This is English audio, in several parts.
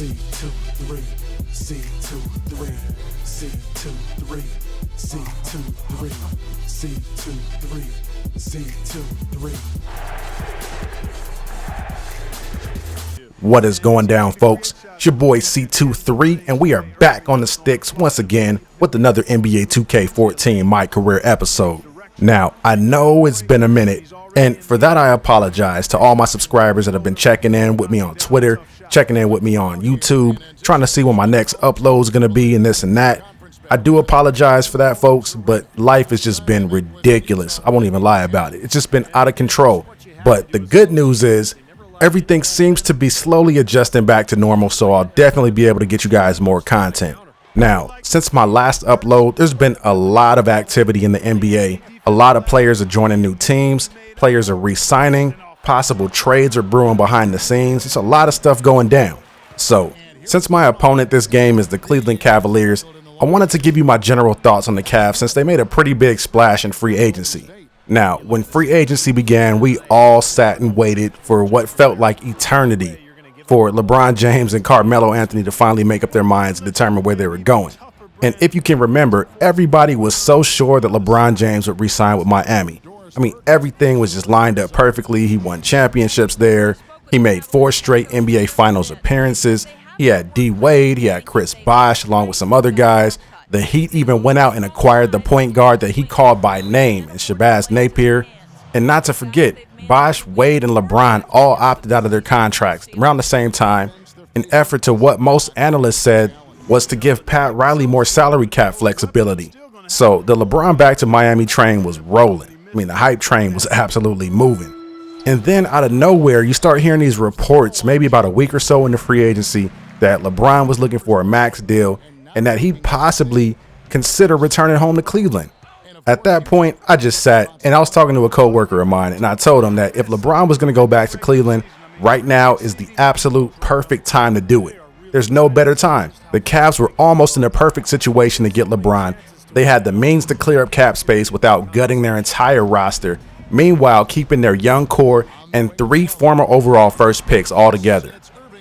C23, C23, C23, C23, C23, C23. What is going down, folks? It's your boy C23, and we are back on the sticks once again with another NBA 2K14 My Career episode. Now, I know it's been a minute, and for that I apologize to all my subscribers that have been checking in with me on Twitter, checking in with me on YouTube, trying to see when my next upload is going to be and this and that. I do apologize for that, folks, but life has just been ridiculous. I won't even lie about it. It's just been out of control. But the good news is everything seems to be slowly adjusting back to normal, so I'll definitely be able to get you guys more content. Now, since my last upload, there's been a lot of activity in the NBA. A lot of players are joining new teams, players are re-signing, possible trades are brewing behind the scenes. It's a lot of stuff going down. So, since my opponent this game is the Cleveland Cavaliers, I wanted to give you my general thoughts on the Cavs since they made a pretty big splash in free agency. Now, when free agency began, we all sat and waited for what felt like eternity for LeBron James and Carmelo Anthony to finally make up their minds and determine where they were going. And if you can remember, everybody was so sure that LeBron James would re-sign with Miami. I mean, everything was just lined up perfectly. He won championships there. He made 4 straight NBA Finals appearances. He had D Wade, he had Chris Bosh, along with some other guys. The Heat even went out and acquired the point guard that he called by name in Shabazz Napier. And not to forget, Bosh, Wade, and LeBron all opted out of their contracts around the same time, in effort to what most analysts said was to give Pat Riley more salary cap flexibility. So the LeBron back to Miami train was rolling. I mean, the hype train was absolutely moving. And then out of nowhere, you start hearing these reports, maybe about a week or so into free agency, that LeBron was looking for a max deal and that he'd possibly consider returning home to Cleveland. At that point, I just sat and I was talking to a coworker of mine, and I told him that if LeBron was going to go back to Cleveland, right now is the absolute perfect time to do it. There's no better time. The Cavs were almost in a perfect situation to get LeBron. They had the means to clear up cap space without gutting their entire roster, meanwhile keeping their young core and 3 former overall first picks all together.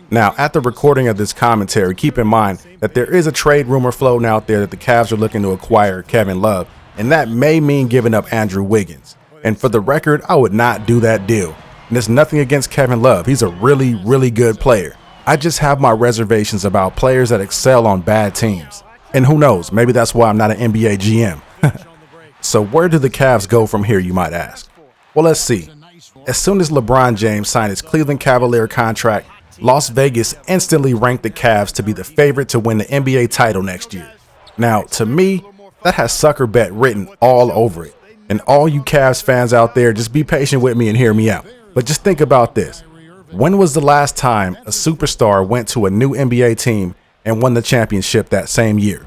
Now, at the recording of this commentary, keep in mind that there is a trade rumor floating out there that the Cavs are looking to acquire Kevin Love, and that may mean giving up Andrew Wiggins. And for the record, I would not do that deal. And there's nothing against Kevin Love. He's a really, really good player. I just have my reservations about players that excel on bad teams. And who knows, maybe that's why I'm not an NBA GM. So where do the Cavs go from here, you might ask? Well, let's see. As soon as LeBron James signed his Cleveland Cavalier contract, Las Vegas instantly ranked the Cavs to be the favorite to win the NBA title next year. Now, to me, that has sucker bet written all over it. And all you Cavs fans out there, just be patient with me and hear me out. But just think about this. When was the last time a superstar went to a new NBA team and won the championship that same year?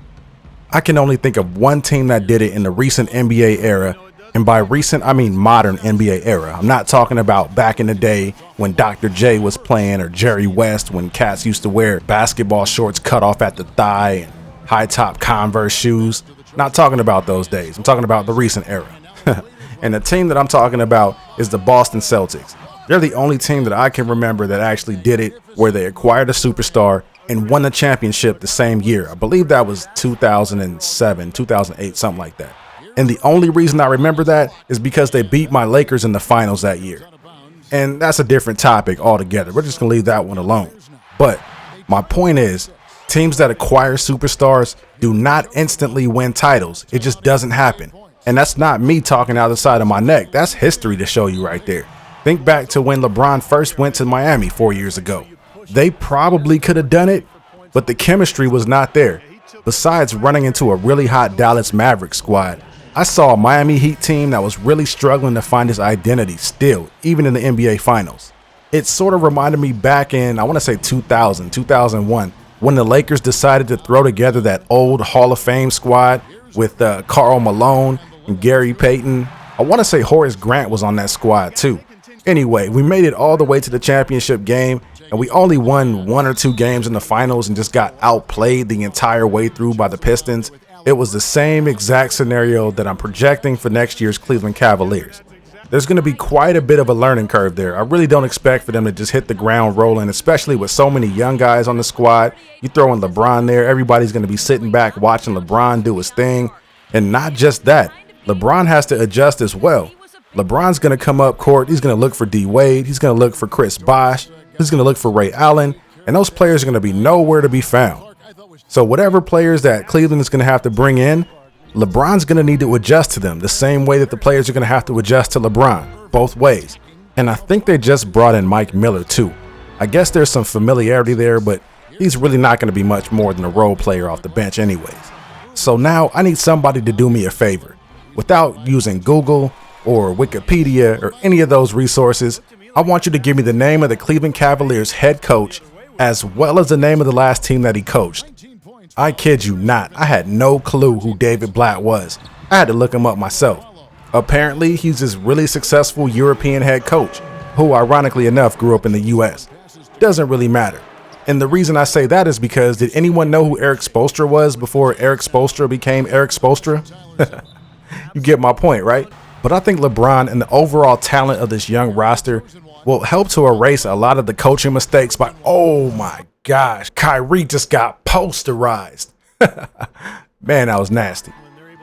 I can only think of one team that did it in the recent NBA era. And by recent, I mean modern NBA era. I'm not talking about back in the day when Dr. J was playing or Jerry West, when cats used to wear basketball shorts cut off at the thigh and high top Converse shoes. Not talking about those days. I'm talking about the recent era. And the team that I'm talking about is the Boston Celtics. They're the only team that I can remember that actually did it, where they acquired a superstar and won the championship the same year. I believe that was 2007, 2008, something like that. And the only reason I remember that is because they beat my Lakers in the finals that year. And that's a different topic altogether. We're just going to leave that one alone. But my point is, teams that acquire superstars do not instantly win titles. It just doesn't happen. And that's not me talking out the side of my neck. That's history to show you right there. Think back to when LeBron first went to Miami 4 years ago. They probably could have done it, but the chemistry was not there. Besides running into a really hot Dallas Mavericks squad, I saw a Miami Heat team that was really struggling to find its identity still, even in the NBA Finals. It sort of reminded me back in, I want to say 2000, 2001, when the Lakers decided to throw together that old Hall of Fame squad with Karl Malone and Gary Payton. I want to say Horace Grant was on that squad too. Anyway, we made it all the way to the championship game, and we only won 1 or 2 games in the finals and just got outplayed the entire way through by the Pistons. It was the same exact scenario that I'm projecting for next year's Cleveland Cavaliers. there's going to be quite a bit of a learning curve there. I really don't expect for them to just hit the ground rolling, especially with so many young guys on the squad. You throw in LeBron there, everybody's going to be sitting back watching LeBron do his thing. And not just that, LeBron has to adjust as well. LeBron's going to come up court. He's going to look for D Wade. He's going to look for Chris Bosh. He's going to look for Ray Allen. And those players are going to be nowhere to be found. So whatever players that Cleveland is going to have to bring in, LeBron's going to need to adjust to them the same way that the players are going to have to adjust to LeBron, both ways. And I think they just brought in Mike Miller too. I guess there's some familiarity there, but he's really not going to be much more than a role player off the bench anyways. So now I need somebody to do me a favor. Without using Google or Wikipedia or any of those resources, I want you to give me the name of the Cleveland Cavaliers head coach as well as the name of the last team that he coached. I kid you not, I had no clue who David Blatt was. I had to look him up myself. Apparently, he's this really successful European head coach, who ironically enough grew up in the US. Doesn't really matter. And the reason I say that is because, did anyone know who Eric Spoelstra was before Eric Spoelstra became Eric Spoelstra? You get my point, right? But I think LeBron and the overall talent of this young roster will help to erase a lot of the coaching mistakes by, oh my gosh, Kyrie just got posterized. Man, that was nasty.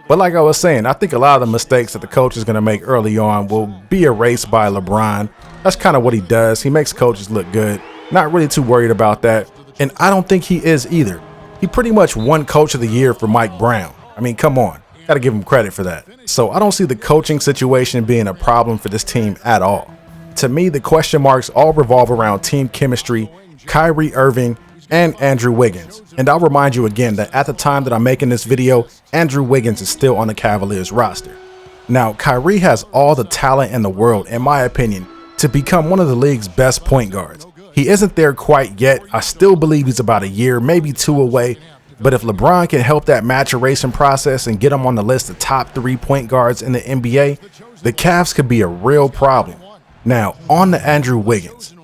But like I was saying, I think a lot of the mistakes that the coach is going to make early on will be erased by LeBron. That's kind of what he does. He makes coaches look good. Not really too worried about that. And I don't think he is either. He pretty much won Coach of the Year for Mike Brown. I mean, come on. Got to give him credit for that. So I don't see the coaching situation being a problem for this team at all. To me, the question marks all revolve around team chemistry, Kyrie Irving, and Andrew Wiggins. And I'll remind you again that at the time that I'm making this video, Andrew Wiggins is still on the Cavaliers roster. Now, Kyrie has all the talent in the world, in my opinion, to become one of the league's best point guards. He isn't there quite yet. I still believe he's about a year, maybe two away. But if LeBron can help that maturation process and get him on the list of top 3 point guards in the NBA, the Cavs could be a real problem. Now, on to Andrew Wiggins.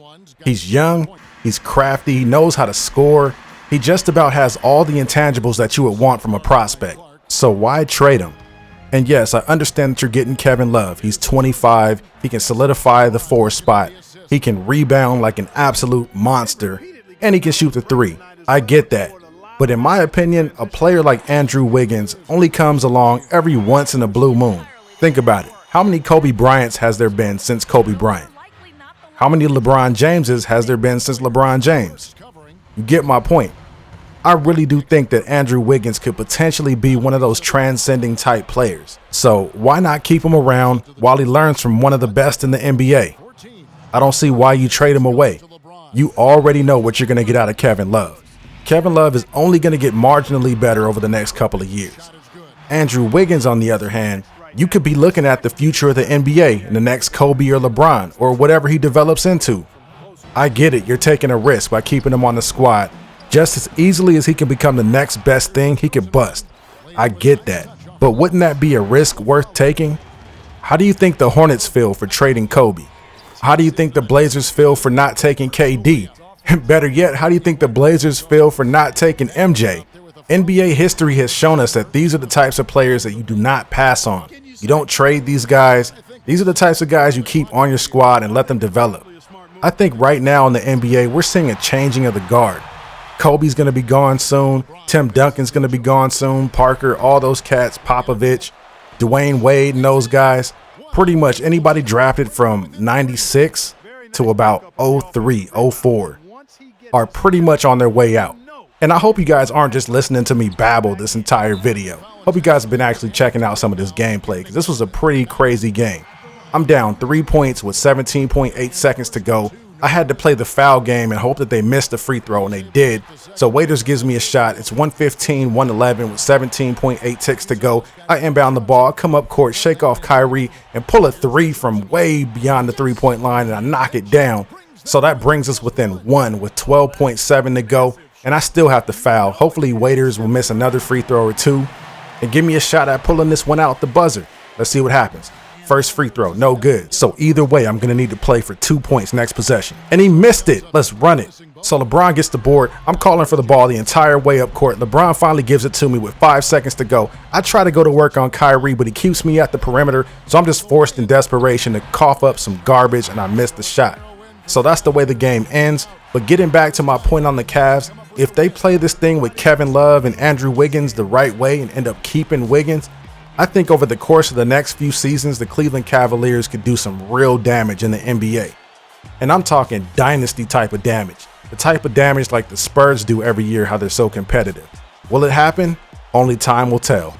He's young. He's crafty, he knows how to score. He just about has all the intangibles that you would want from a prospect. So why trade him? And yes, I understand that you're getting Kevin Love. He's 25. He can solidify the 4 spot. He can rebound like an absolute monster. And he can shoot the 3. I get that. But in my opinion, a player like Andrew Wiggins only comes along every once in a blue moon. Think about it. How many Kobe Bryants has there been since Kobe Bryant? How many LeBron Jameses has there been since LeBron James? You get my point. I really do think that Andrew Wiggins could potentially be one of those transcending type players. So why not keep him around while he learns from one of the best in the NBA? I don't see why you trade him away. You already know what you're going to get out of Kevin Love. Kevin Love is only going to get marginally better over the next couple of years. Andrew Wiggins, on the other hand, you could be looking at the future of the NBA and the next Kobe or LeBron or whatever he develops into. I get it, you're taking a risk by keeping him on the squad. Just as easily as he can become the next best thing, he could bust. I get that. But wouldn't that be a risk worth taking? How do you think the Hornets feel for trading Kobe? How do you think the Blazers feel for not taking KD? Better yet, how do you think the Blazers feel for not taking MJ? NBA history has shown us that these are the types of players that you do not pass on. You don't trade these guys. These are the types of guys you keep on your squad and let them develop. I think right now in the NBA, we're seeing a changing of the guard. Kobe's going to be gone soon. Tim Duncan's going to be gone soon. Parker, all those cats, Popovich, Dwayne Wade and those guys. Pretty much anybody drafted from 96 to about 03, 04 are pretty much on their way out. And I hope you guys aren't just listening to me babble this entire video. Hope you guys have been actually checking out some of this gameplay, because this was a pretty crazy game. I'm down 3 points with 17.8 seconds to go. I had to play the foul game and hope that they missed the free throw, and they did. So Waiters gives me a shot. It's 115-111 with 17.8 ticks to go. I inbound the ball, come up court, shake off Kyrie, and pull a 3 from way beyond the 3-point line, and I knock it down. So that brings us within 1 with 12.7 to go. And I still have to foul. Hopefully Waiters will miss another free throw or 2 and give me a shot at pulling this one out the buzzer. Let's see what happens. First free throw, no good. So either way, I'm going to need to play for 2 points next possession. And he missed it. Let's run it. So LeBron gets the board. I'm calling for the ball the entire way up court. LeBron finally gives it to me with 5 seconds to go. I try to go to work on Kyrie, but he keeps me at the perimeter. So I'm just forced in desperation to cough up some garbage, and I miss the shot. So that's the way the game ends. But getting back to my point on the Cavs, if they play this thing with Kevin Love and Andrew Wiggins the right way and end up keeping Wiggins, I think over the course of the next few seasons, the Cleveland Cavaliers could do some real damage in the NBA. And I'm talking dynasty type of damage. The type of damage like the Spurs do every year, how they're so competitive. Will it happen? Only time will tell.